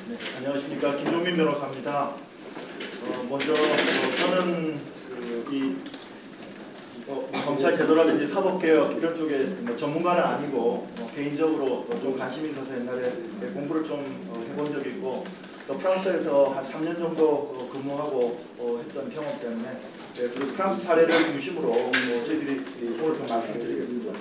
네, 안녕하십니까. 김종민 변호사입니다. 먼저 저는 검찰 제도라든지 사법개혁 이런 쪽에 전문가는 아니고 개인적으로 좀 관심이 있어서 옛날에 공부를 좀 해본 적이 있고 또 프랑스에서 한 3년 정도 근무하고 했던 경험 때문에 그 프랑스 사례를 중심으로 저희들이 오늘 좀 말씀드리겠습니다.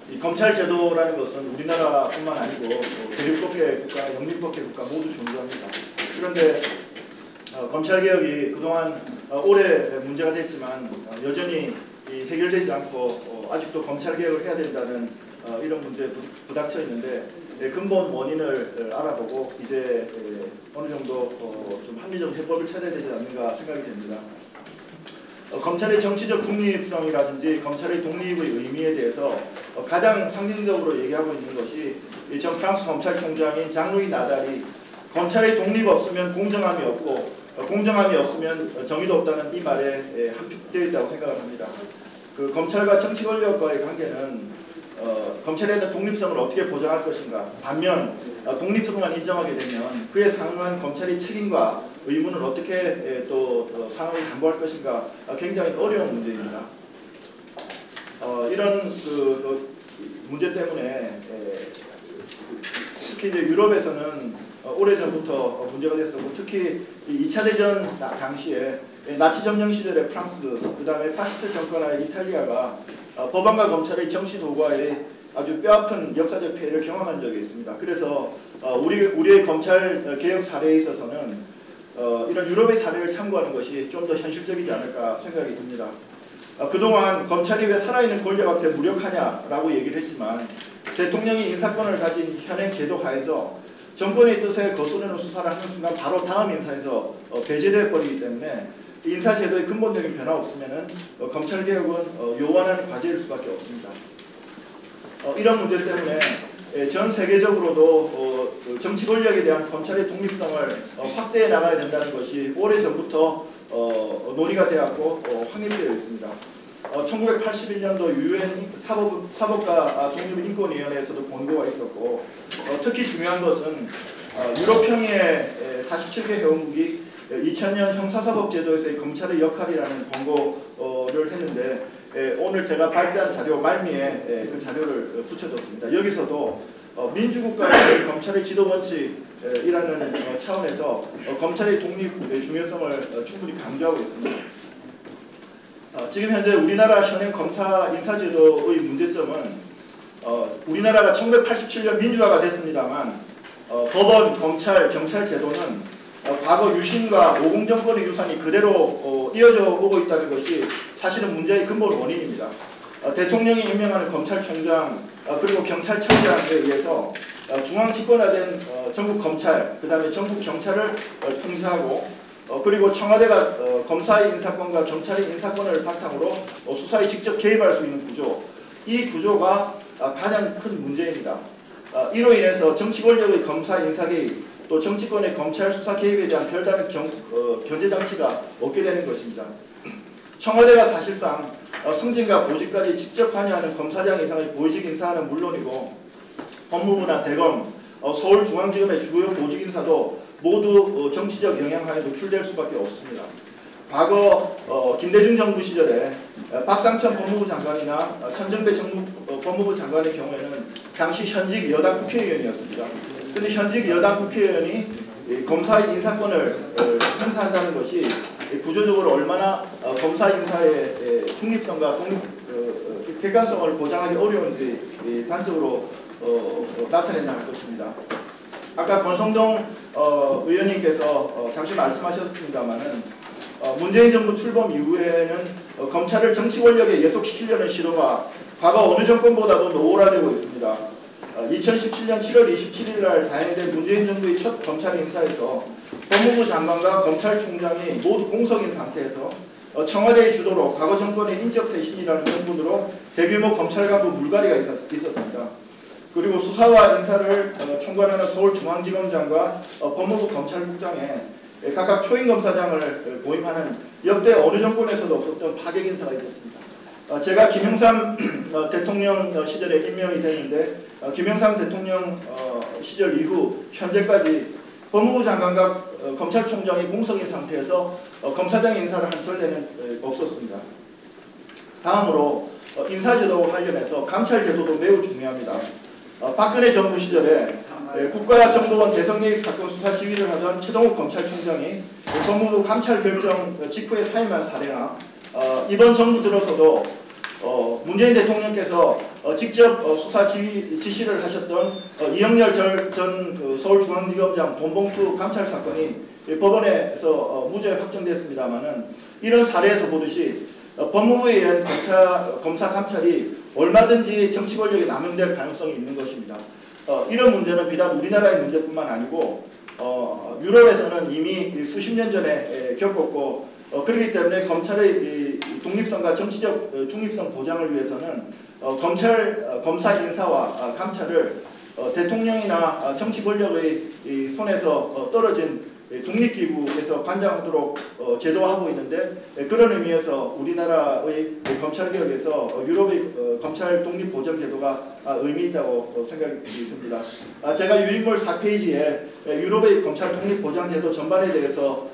이 검찰 제도라는 것은 우리나라뿐만 아니고 대륙법계 국가, 영미법계 국가 모두 존재합니다. 그런데 검찰 개혁이 그동안 오래 문제가 됐지만 여전히 해결되지 않고 아직도 검찰 개혁을 해야 된다는 이런 문제에 부닥쳐 있는데 근본 원인을 알아보고 이제 어느 정도 좀 합리적 해법을 찾아야 되지 않는가 생각이 됩니다. 검찰의 정치적 중립성이라든지 검찰의 독립의 의미에 대해서 가장 상징적으로 얘기하고 있는 것이 전 프랑스 검찰총장인 장루이 나달이 검찰의 독립 없으면 공정함이 없고 공정함이 없으면 정의도 없다는 이 말에 함축되어 있다고 생각을 합니다. 그 검찰과 정치 권력과의 관계는 검찰에 대한 독립성을 어떻게 보장할 것인가, 반면 독립성만 인정하게 되면 그에 상응한 검찰의 책임과 의무는 어떻게 또 상황을 담보할 것인가 굉장히 어려운 문제입니다. 이런 문제 때문에 특히 이제 유럽에서는 오래전부터 문제가 됐었고 특히 2차 대전 당시에 나치 점령 시절의 프랑스, 그 다음에 파시스트 정권의 이탈리아가 법원과 검찰의 정치 도구화에 아주 뼈아픈 역사적 피해를 경험한 적이 있습니다. 그래서 우리의 검찰 개혁 사례에 있어서는 이런 유럽의 사례를 참고하는 것이 좀 더 현실적이지 않을까 생각이 듭니다. 그동안 검찰이 왜 살아있는 권력 앞에 무력하냐라고 얘기를 했지만 대통령이 인사권을 가진 현행 제도 하에서 정권의 뜻에 거스르는 수사를 하는 순간 바로 다음 인사에서 배제되어 버리기 때문에 인사제도의 근본적인 변화 없으면 검찰개혁은 요원하는 과제일 수밖에 없습니다. 이런 문제 때문에 전 세계적으로도 정치 권력에 대한 검찰의 독립성을 확대해 나가야 된다는 것이 오래전부터 논의가 되었고 확립되어 있습니다. 1981년도 UN 사법과 독립인권위원회에서도 권고가 있었고 특히 중요한 것은 유럽평의회 47개 회원국이 2000년 형사사법제도에서의 검찰의 역할이라는 권고를 했는데 오늘 제가 발제한 자료 말미에 그 자료를 붙여뒀습니다. 여기서도 민주국가의 검찰의 지도원칙이라는 차원에서 검찰의 독립의 중요성을 충분히 강조하고 있습니다. 지금 현재 우리나라 현행 검사 인사제도의 문제점은 우리나라가 1987년 민주화가 됐습니다만 법원, 검찰, 경찰 제도는 과거 유신과 오공정권의 유산이 그대로 이어져 오고 있다는 것이 사실은 문제의 근본 원인입니다. 대통령이 임명하는 검찰총장 그리고 경찰청장에 의해서 중앙집권화된 전국 검찰, 그 다음에 전국 경찰을 통제하고 그리고 청와대가 검사의 인사권과 경찰의 인사권을 바탕으로 수사에 직접 개입할 수 있는 구조, 이 구조가 가장 큰 문제입니다. 이로 인해서 정치 권력의 검사 인사 개입, 또 정치권의 검찰 수사 개입에 대한 별다른 견제 장치가 없게 되는 것입니다. 청와대가 사실상 승진과 보직까지 직접 관여하는 검사장 이상의 보직 인사는 물론이고 법무부나 대검, 서울중앙지검의 주요 보직 인사도 모두 정치적 영향하에 노출될 수밖에 없습니다. 과거 김대중 정부 시절에 박상천 법무부 장관이나 천정배 법무부 장관의 경우에는 당시 현직 여당 국회의원이었습니다. 그런데 현직 여당 국회의원이 검사의 인사권을 행사한다는 것이 구조적으로 얼마나 검사 인사의 중립성과 객관성을 보장하기 어려운지 단적으로 나타낸다 할 것입니다. 아까 권성동 의원님께서 잠시 말씀하셨습니다마는 문재인 정부 출범 이후에는 검찰을 정치 권력에 예속시키려는 시도가 과거 어느 정권보다도 노골화되고 있습니다. 2017년 7월 27일 날 단행된 문재인 정부의 첫 검찰 인사에서 법무부 장관과 검찰총장이 모두 공석인 상태에서 청와대의 주도로 과거 정권의 인적쇄신이라는 명분으로 대규모 검찰 간부 물갈이가 있었습니다. 그리고 수사와 인사를 총괄하는 서울중앙지검장과 법무부 검찰국장에 각각 초임검사장을 고임하는 역대 어느 정권에서도 없었던 파격 인사가 있었습니다. 제가 김영삼 대통령 시절에 임명이 됐는데 김영삼 대통령 시절 이후 현재까지 법무부 장관과 검찰총장이 공석인 상태에서 검사장 인사를 한 전례는 없었습니다. 다음으로 인사제도 관련해서 감찰제도도 매우 중요합니다. 박근혜 정부 시절에 국가정보원 대성개입 사건 수사 지휘를 하던 최동욱 검찰총장이 법무부 감찰 결정 직후에 사임한 사례나 이번 정부 들어서도 문재인 대통령께서 직접 수사 지시를 하셨던 이영렬 전 서울중앙지검장 돈봉투 감찰 사건이 법원에서 무죄 확정됐습니다만은 이런 사례에서 보듯이 법무부에 의한 검사 감찰이 얼마든지 정치 권력에 남용될 가능성이 있는 것입니다. 이런 문제는 비단 우리나라의 문제뿐만 아니고 유럽에서는 이미 수십 년 전에 겪었고 그렇기 때문에 검찰의 독립성과 정치적 중립성 보장을 위해서는 검사 인사와 감찰을 대통령이나 정치 권력의 손에서 떨어진 독립기구에서 관장하도록 제도하고 있는데 그런 의미에서 우리나라의 검찰개혁에서 유럽의 검찰 독립보장제도가 의미 있다고 생각이 듭니다. 제가 유인물 4페이지에 유럽의 검찰 독립보장제도 전반에 대해서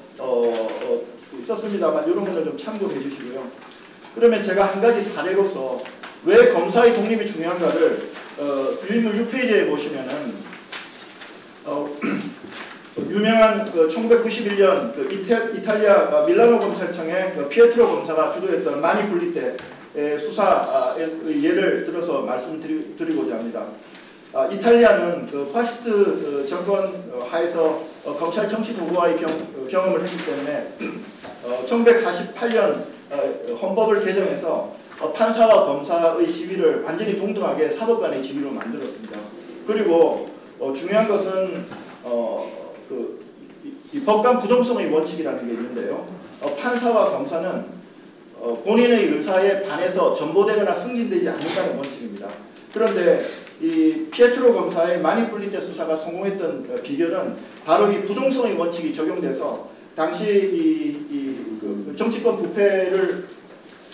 썼습니다만 이런 거는 좀 참고해 주시고요. 그러면 제가 한 가지 사례로서 왜 검사의 독립이 중요한가를 유인물 6페이지에 보시면은 유명한 1991년 이탈리아 밀라노 검찰청의 피에트로 검사가 주도했던 마니 분리대 수사의 예를 들어서 말씀드리고자 합니다. 이탈리아는 파시스트 정권 하에서 검찰 정치 도구화의 경험을 했기 때문에 1948년 헌법을 개정해서 판사와 검사의 지위를 완전히 동등하게 사법관의 지위로 만들었습니다. 그리고 중요한 것은 이 법관 부동성의 원칙이라는 게 있는데요. 판사와 검사는 본인의 의사에 반해서 전보되거나 승진되지 않는다는 원칙입니다. 그런데 이 피에트로 검사의 마니 분리대 수사가 성공했던 비결은 바로 이 부동성의 원칙이 적용돼서 당시 정치권 부패를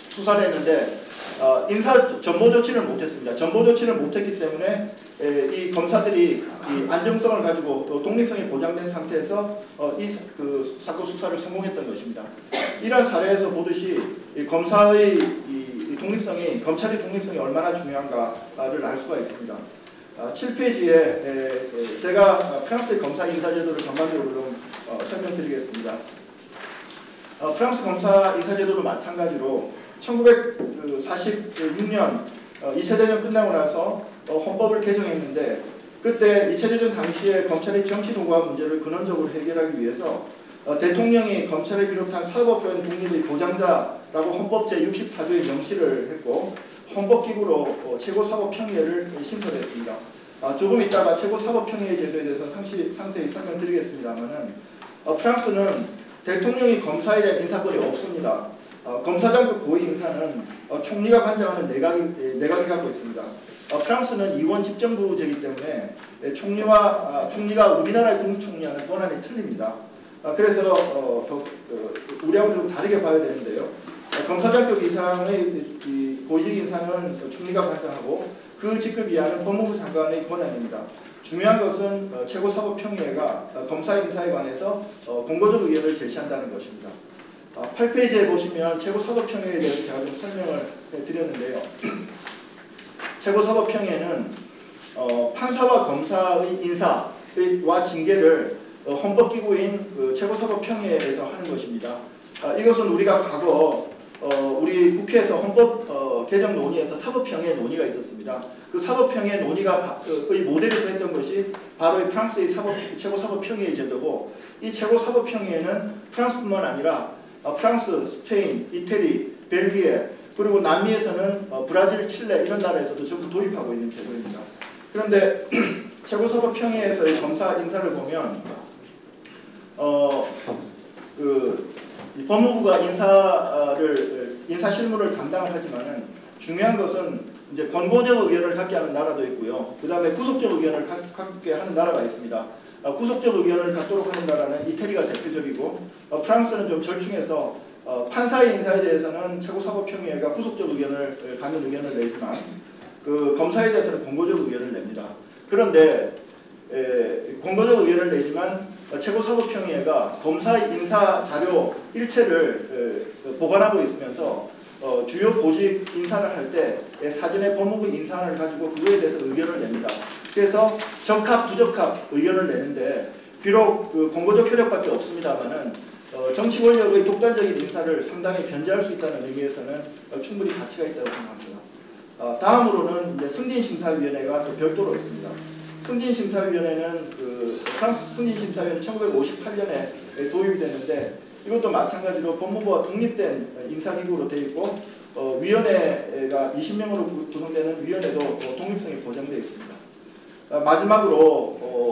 수사를 했는데 인사 전보 조치를 못했습니다. 전보 조치를 못했기 때문에 이 검사들이 이 안정성을 가지고 독립성이 보장된 상태에서 이 사건 수사를 성공했던 것입니다. 이런 사례에서 보듯이 이 검사의 검찰의 독립성이 얼마나 중요한가를 알 수가 있습니다. 7페이지에 제가 프랑스의 검사 인사제도를 전반적으로 좀 설명드리겠습니다. 프랑스 검사 인사제도도 마찬가지로 1946년 2차 대전 끝나고 나서 헌법을 개정했는데 그때 2차 대전 당시에 검찰의 정치 도구화 문제를 근원적으로 해결하기 위해서 대통령이 검찰을 비롯한 사법권 독립의 보장자라고 헌법 제64조에 명시를 했고 헌법기구로 최고사법평의회를 신설했습니다. 조금 이따가 최고사법평의회 제도에 대해서 상세히 설명드리겠습니다만은 프랑스는 대통령이 검사에 대한 인사권이 없습니다. 검사장급 고위 인사는 총리가 관장하는 내각이 갖고 있습니다. 프랑스는 이원 집정부제이기 때문에 총리가 우리나라의 국무총리와는 권한이 틀립니다. 그래서 우리하고 좀 다르게 봐야 되는데요. 검사장급 이상의 고위직 인사는 총리가 관장하고 그 직급 이하는 법무부 장관의 권한입니다. 중요한 것은 최고사법평의회가 검사 인사에 관해서 권고적 의견을 제시한다는 것입니다. 8페이지에 보시면 최고사법평의회에 대해서 제가 좀 설명을 드렸는데요. 최고사법평의회는 판사와 검사의 인사와 징계를 헌법기구인 최고사법평의회에서 하는 것입니다. 이것은 우리가 과거 우리 국회에서 헌법 개정 논의에서 사법평의 논의가 있었습니다. 그 사법평의 논의가 모델에서 했던 것이 바로 이 프랑스의 최고사법평의회 제도고 이 최고사법평의회는 프랑스뿐만 아니라 프랑스, 스페인, 이태리, 벨기에 그리고 남미에서는 브라질, 칠레 이런 나라에서도 전부 도입하고 있는 제도입니다. 그런데 최고사법평의회에서의 검사 인사를 보면 법무부가 인사 실무를 담당을 하지만은 중요한 것은 이제 권고적 의견을 갖게 하는 나라도 있고요. 그 다음에 구속적 의견을 갖게 하는 나라가 있습니다. 구속적 의견을 갖도록 하는 나라는 이태리가 대표적이고 프랑스는 좀 절충해서 판사의 인사에 대해서는 최고사법평의회가 구속적 의견을 갖는 의견을 내지만 그 검사에 대해서는 권고적 의견을 냅니다. 그런데 권고적 의견을 내지만 최고사법평의회가 검사의 인사 자료 일체를 보관하고 있으면서 주요 보직 인사를 할 때 사전에 법무부 인사안을 가지고 그거에 대해서 의견을 냅니다. 그래서 적합 부적합 의견을 내는데 비록 그 권고적 효력밖에 없습니다만은 정치 권력의 독단적인 인사를 상당히 견제할 수 있다는 의미에서는 충분히 가치가 있다고 생각합니다. 다음으로는 이제 승진심사위원회가 또 별도로 있습니다. 승진심사위원회는 프랑스 승진심사위원회 1958년에 도입이 됐는데 이것도 마찬가지로 법무부와 독립된 인사기구로 되어 있고 위원회가 20명으로 구성되는 위원회도 독립성이 보장되어 있습니다. 마지막으로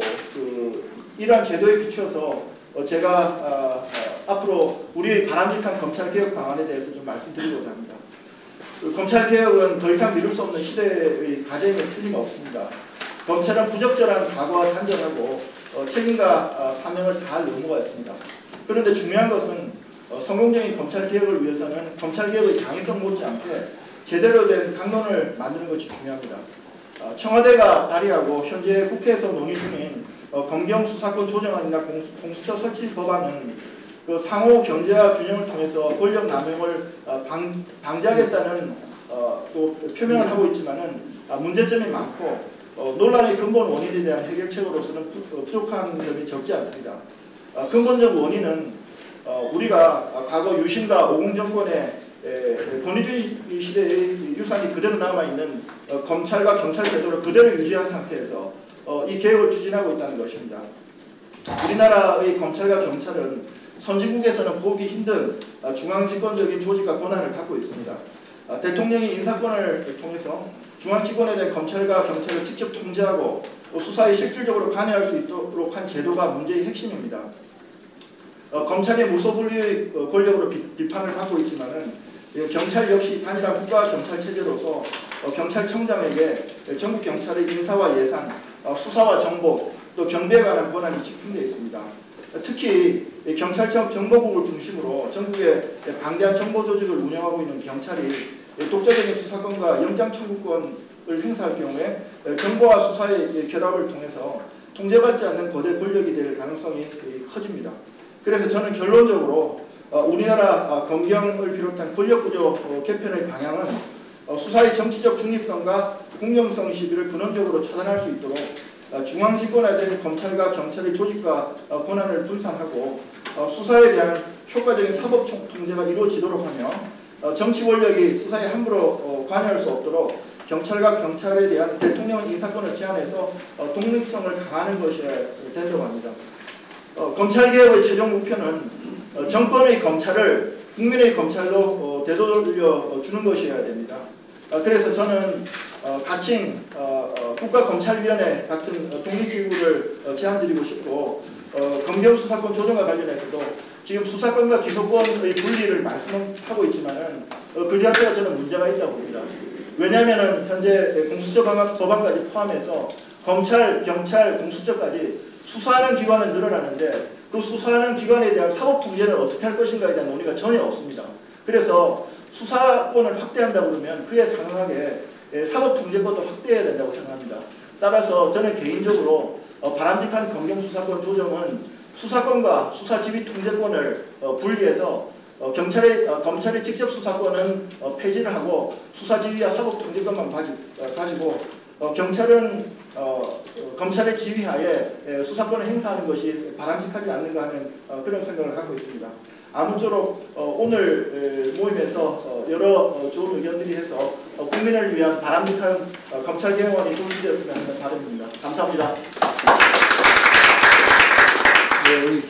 이러한 제도에 비추어서 제가 앞으로 우리의 바람직한 검찰개혁 방안에 대해서 좀 말씀드리고자 합니다. 검찰개혁은 더 이상 미룰 수 없는 시대의 과제임에 틀림없습니다. 검찰은 부적절한 과거와 단절하고 책임과 사명을 다할 의무가 있습니다. 그런데 중요한 것은 성공적인 검찰개혁을 위해서는 검찰개혁의 강의성 못지않게 제대로 된 강론을 만드는 것이 중요합니다. 청와대가 발의하고 현재 국회에서 논의 중인 검경수사권 조정안이나 공수처 설치 법안은 그 상호 경제와 균형을 통해서 권력 남용을 방지하겠다는 또 표명을 하고 있지만은 문제점이 많고 논란의 근본 원인에 대한 해결책으로서는 부족한 점이 적지 않습니다. 근본적 원인은 우리가 과거 유신과 오공 정권의 권위주의 시대의 유산이 그대로 남아있는 검찰과 경찰 제도를 그대로 유지한 상태에서 이 개혁을 추진하고 있다는 것입니다. 우리나라의 검찰과 경찰은 선진국에서는 보기 힘든 중앙집권적인 조직과 권한을 갖고 있습니다. 대통령이 인사권을 통해서 중앙집권에 대한 검찰과 경찰을 직접 통제하고 수사에 실질적으로 관여할 수 있도록 한 제도가 문제의 핵심입니다. 검찰의 무소불위의 권력으로 비판을 받고 있지만은 경찰 역시 단일한 국가경찰체제로서 경찰청장에게 전국 경찰의 인사와 예산, 수사와 정보, 또 경비에 관한 권한이 집중되어 있습니다. 특히 경찰청 정보국을 중심으로 전국에 방대한 정보 조직을 운영하고 있는 경찰이 독자적인 수사권과 영장 청구권을 행사할 경우에 정보와 수사의 결합을 통해서 통제받지 않는 거대 권력이 될 가능성이 커집니다. 그래서 저는 결론적으로 우리나라 검경을 비롯한 권력구조 개편의 방향은 수사의 정치적 중립성과 공정성 시비를 근원적으로 차단할 수 있도록 중앙집권화된 검찰과 경찰의 조직과 권한을 분산하고 수사에 대한 효과적인 사법 통제가 이루어지도록 하며 정치 권력이 수사에 함부로 관여할 수 없도록 경찰과 경찰에 대한 대통령 인사권을 제한해서 독립성을 강화하는 것이어야 된다고 합니다. 검찰개혁의 최종 목표는 정권의 검찰을 국민의 검찰로 되돌려 주는 것이어야 됩니다. 그래서 저는 가칭 국가검찰위원회 같은 독립기구를 제안드리고 싶고 검경수사권 조정과 관련해서도 지금 수사권과 기소권의 분리를 말씀하고 있지만은 그 자체가 저는 문제가 있다고 봅니다. 왜냐하면 현재 공수처 법안까지 포함해서 검찰, 경찰, 공수처까지 수사하는 기관은 늘어나는데 그 수사하는 기관에 대한 사법 통제는 어떻게 할 것인가에 대한 논의가 전혀 없습니다. 그래서 수사권을 확대한다 그러면 그에 상응하게 사법 통제권도 확대해야 된다고 생각합니다. 따라서 저는 개인적으로 바람직한 검경수사권 조정은 수사권과 수사지휘 통제권을 분리해서 검찰의 직접 수사권은 폐지를 하고 수사지휘와 사법 통제권만 가지고 경찰은 검찰의 지휘하에 수사권을 행사하는 것이 바람직하지 않는가 하는 그런 생각을 갖고 있습니다. 아무쪼록 오늘 모임에서 여러 좋은 의견들이 해서 국민을 위한 바람직한 검찰개혁안이 도출되었으면 하는 바람입니다. 감사합니다. 네, 우리